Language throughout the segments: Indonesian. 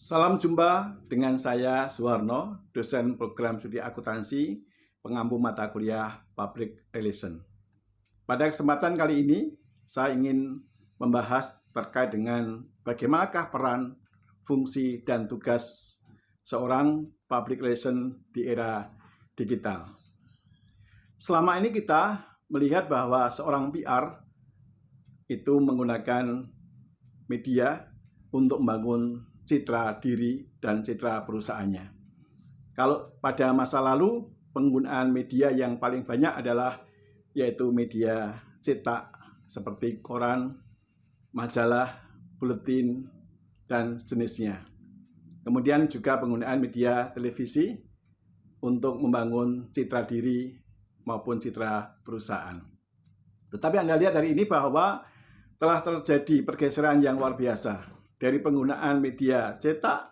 Salam jumpa dengan saya Suwarno, dosen program studi akuntansi, pengampu mata kuliah Public Relation. Pada kesempatan kali ini, saya ingin membahas terkait dengan bagaimanakah peran, fungsi, dan tugas seorang public relation di era digital. Selama ini kita melihat bahwa seorang PR itu menggunakan media untuk membangun citra diri dan citra perusahaannya. Kalau pada masa lalu, penggunaan media yang paling banyak adalah yaitu media cetak seperti koran, majalah, buletin, dan sejenisnya. Kemudian juga penggunaan media televisi untuk membangun citra diri maupun citra perusahaan. Tetapi Anda lihat hari ini bahwa telah terjadi pergeseran yang luar biasa. Dari penggunaan media cetak,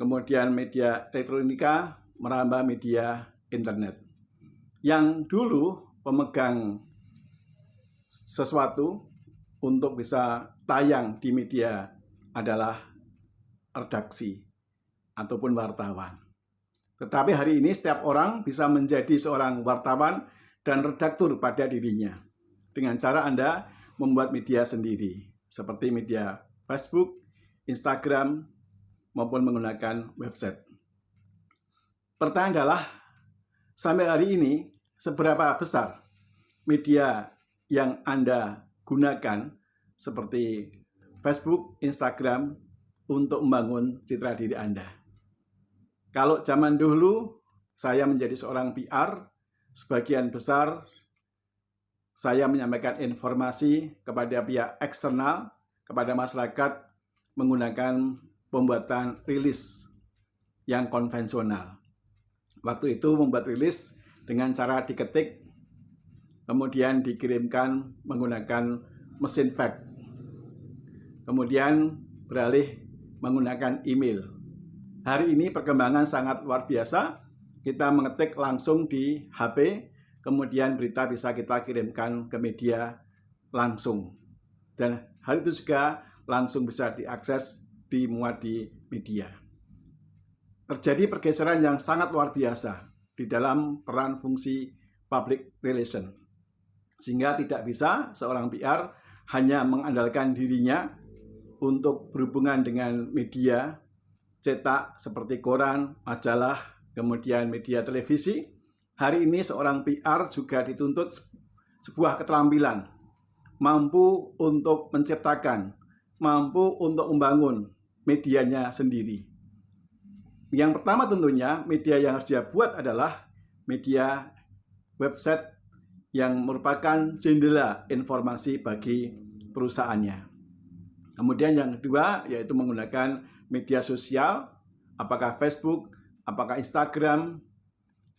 kemudian media elektronika, merambah media internet. Yang dulu pemegang sesuatu untuk bisa tayang di media adalah redaksi ataupun wartawan. Tetapi hari ini setiap orang bisa menjadi seorang wartawan dan redaktur pada dirinya dengan cara Anda membuat media sendiri, seperti media Facebook, Instagram, maupun menggunakan website. Pertanyaan adalah, sampai hari ini, seberapa besar media yang Anda gunakan seperti Facebook, Instagram, untuk membangun citra diri Anda? Kalau zaman dulu, saya menjadi seorang PR, sebagian besar saya menyampaikan informasi kepada pihak eksternal, kepada masyarakat menggunakan pembuatan rilis yang konvensional. Waktu itu membuat rilis dengan cara diketik, kemudian dikirimkan menggunakan mesin fax. Kemudian beralih menggunakan email. Hari ini perkembangan sangat luar biasa. Kita mengetik langsung di HP, kemudian berita bisa kita kirimkan ke media langsung. Dan hal itu juga langsung bisa diakses, dimuat di media. Terjadi pergeseran yang sangat luar biasa di dalam peran fungsi public relation. Sehingga tidak bisa seorang PR hanya mengandalkan dirinya untuk berhubungan dengan media cetak seperti koran, majalah, kemudian media televisi. Hari ini seorang PR juga dituntut sebuah keterampilan, mampu untuk menciptakan, mampu untuk membangun medianya sendiri. Yang pertama tentunya media yang harus dia buat adalah media website yang merupakan jendela informasi bagi perusahaannya. Kemudian yang kedua yaitu menggunakan media sosial, apakah Facebook, apakah Instagram,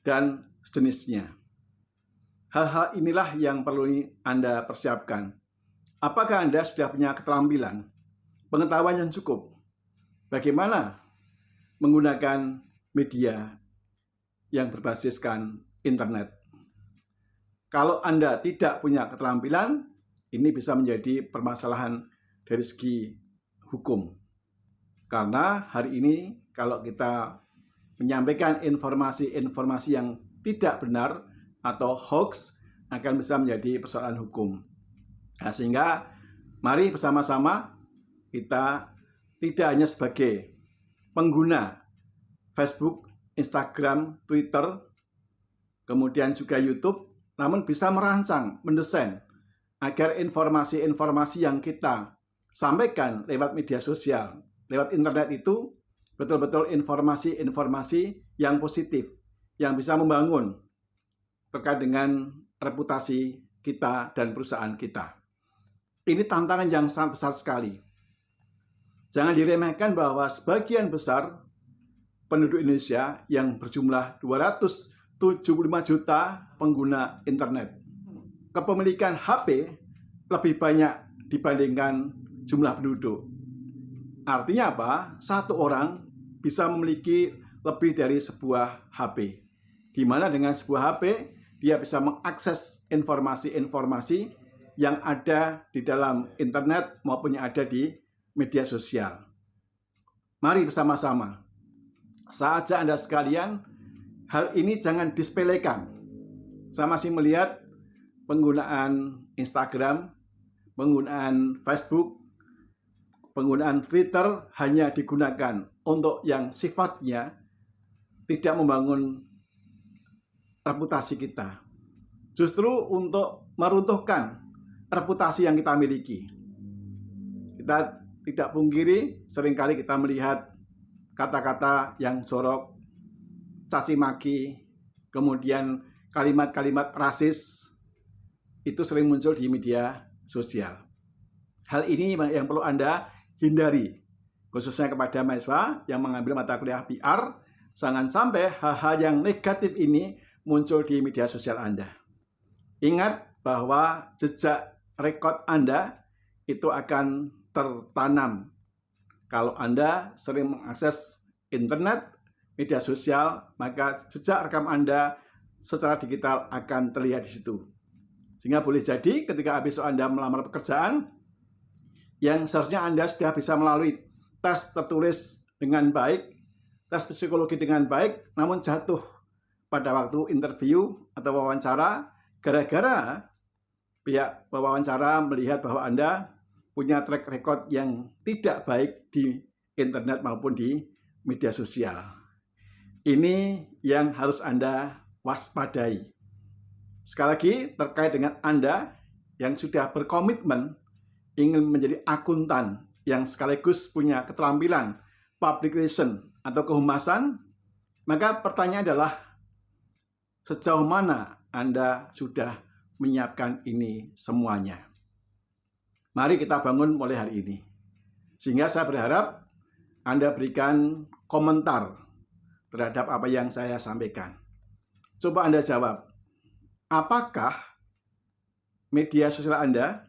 dan sejenisnya. Hal-hal inilah yang perlu Anda persiapkan. Apakah Anda sudah punya keterampilan, pengetahuan yang cukup? Bagaimana menggunakan media yang berbasiskan internet? Kalau Anda tidak punya keterampilan, ini bisa menjadi permasalahan dari segi hukum. Karena hari ini kalau kita menyampaikan informasi-informasi yang tidak benar atau hoax akan bisa menjadi persoalan hukum. Nah, sehingga mari bersama-sama kita tidak hanya sebagai pengguna Facebook, Instagram, Twitter, kemudian juga YouTube, namun bisa merancang, mendesain agar informasi-informasi yang kita sampaikan lewat media sosial, lewat internet itu betul-betul informasi-informasi yang positif, yang bisa membangun terkait dengan reputasi kita dan perusahaan kita. Ini tantangan yang sangat besar sekali. Jangan diremehkan bahwa sebagian besar penduduk Indonesia yang berjumlah 275 juta pengguna internet, kepemilikan HP lebih banyak dibandingkan jumlah penduduk. Artinya apa? Satu orang bisa memiliki lebih dari sebuah HP. Di mana dengan sebuah HP, dia bisa mengakses informasi-informasi yang ada di dalam internet maupun yang ada di media sosial. Mari bersama-sama. Saja Anda sekalian, hal ini jangan disepelekan. Saya masih melihat penggunaan Instagram, penggunaan Facebook, penggunaan Twitter hanya digunakan untuk yang sifatnya tidak membangun reputasi kita. Justru untuk meruntuhkan reputasi yang kita miliki. Kita tidak pungkiri, seringkali kita melihat kata-kata yang jorok, caci maki, kemudian kalimat-kalimat rasis, itu sering muncul di media sosial. Hal ini yang perlu Anda hindari, khususnya kepada mahasiswa yang mengambil mata kuliah PR, jangan sampai hal-hal yang negatif ini muncul di media sosial Anda. Ingat bahwa jejak rekod Anda itu akan tertanam kalau Anda sering mengakses internet, media sosial, maka jejak rekam Anda secara digital akan terlihat di situ. Sehingga boleh jadi ketika besok Anda melamar pekerjaan, yang seharusnya Anda sudah bisa melalui tes tertulis dengan baik, tes psikologi dengan baik, namun jatuh pada waktu interview atau wawancara, gara-gara pihak wawancara melihat bahwa Anda punya track record yang tidak baik di internet maupun di media sosial. Ini yang harus Anda waspadai. Sekali lagi, terkait dengan Anda yang sudah berkomitmen ingin menjadi akuntan yang sekaligus punya keterampilan public relation atau kehumasan, maka pertanyaan adalah sejauh mana Anda sudah menyiapkan ini semuanya. Mari kita bangun mulai hari ini. Sehingga saya berharap Anda berikan komentar terhadap apa yang saya sampaikan. Coba Anda jawab, apakah media sosial Anda,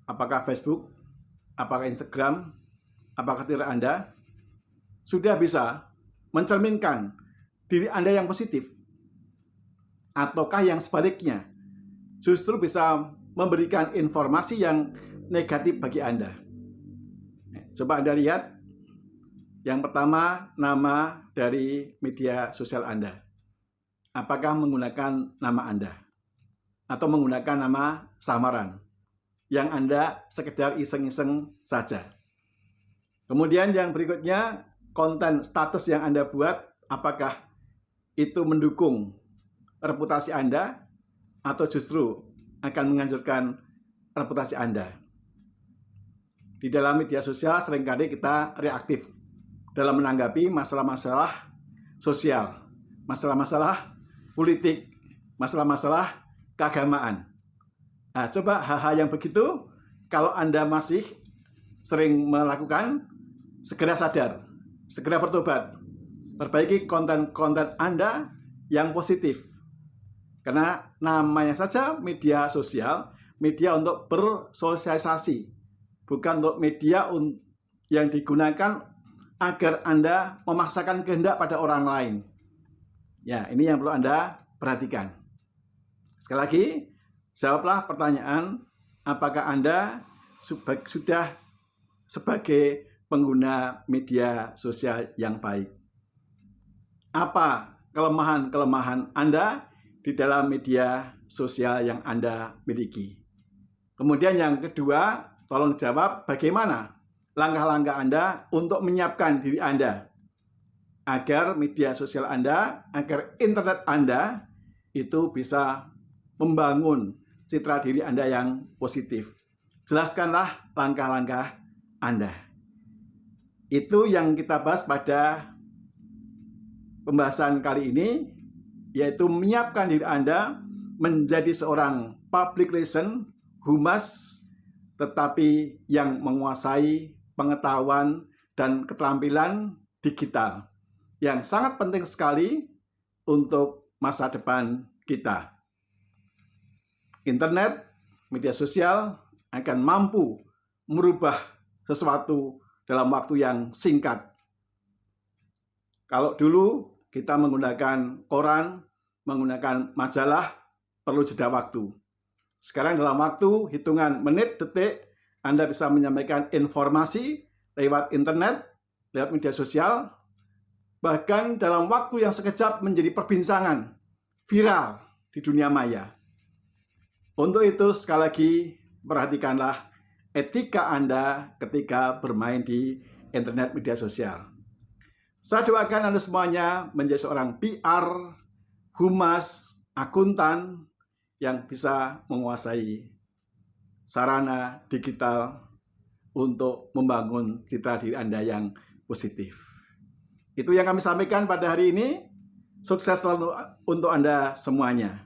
apakah Facebook, apakah Instagram, apakah Twitter Anda, sudah bisa mencerminkan diri Anda yang positif? Ataukah yang sebaliknya, justru bisa memberikan informasi yang negatif bagi Anda? Coba Anda lihat. Yang pertama, nama dari media sosial Anda. Apakah menggunakan nama Anda? Atau menggunakan nama samaran yang Anda sekedar iseng-iseng saja? Kemudian yang berikutnya, konten status yang Anda buat, apakah itu mendukung reputasi Anda atau justru akan menghancurkan reputasi Anda? Di dalam media sosial seringkali kita reaktif dalam menanggapi masalah-masalah sosial, masalah-masalah politik, masalah-masalah keagamaan. Nah, coba hal-hal yang begitu, kalau Anda masih sering melakukan, segera sadar, segera bertobat, perbaiki konten-konten Anda yang positif. Karena namanya saja media sosial, media untuk bersosialisasi, bukan untuk media yang digunakan agar Anda memaksakan kehendak pada orang lain. Ya, ini yang perlu Anda perhatikan. Sekali lagi, jawablah pertanyaan, apakah Anda sudah sebagai pengguna media sosial yang baik? Apa kelemahan-kelemahan Anda di dalam media sosial yang Anda miliki? Kemudian yang kedua, tolong jawab bagaimana langkah-langkah Anda untuk menyiapkan diri Anda agar media sosial Anda, agar internet Anda itu bisa membangun citra diri Anda yang positif. Jelaskanlah langkah-langkah Anda. Itu yang kita bahas pada pembahasan kali ini, yaitu menyiapkan diri Anda menjadi seorang public relation, humas, tetapi yang menguasai pengetahuan dan keterampilan digital yang sangat penting sekali untuk masa depan kita. Internet, media sosial akan mampu merubah sesuatu dalam waktu yang singkat. Kalau dulu kita menggunakan koran, menggunakan majalah, perlu jeda waktu. Sekarang dalam waktu hitungan menit, detik, Anda bisa menyampaikan informasi lewat internet lewat media sosial, bahkan dalam waktu yang sekejap menjadi perbincangan viral di dunia maya. Untuk itu sekali lagi perhatikanlah etika Anda ketika bermain di internet media sosial. Saya doakan Anda semuanya menjadi seorang PR, humas, akuntan yang bisa menguasai sarana digital untuk membangun citra diri Anda yang positif. Itu yang kami sampaikan pada hari ini. Sukses selalu untuk Anda semuanya.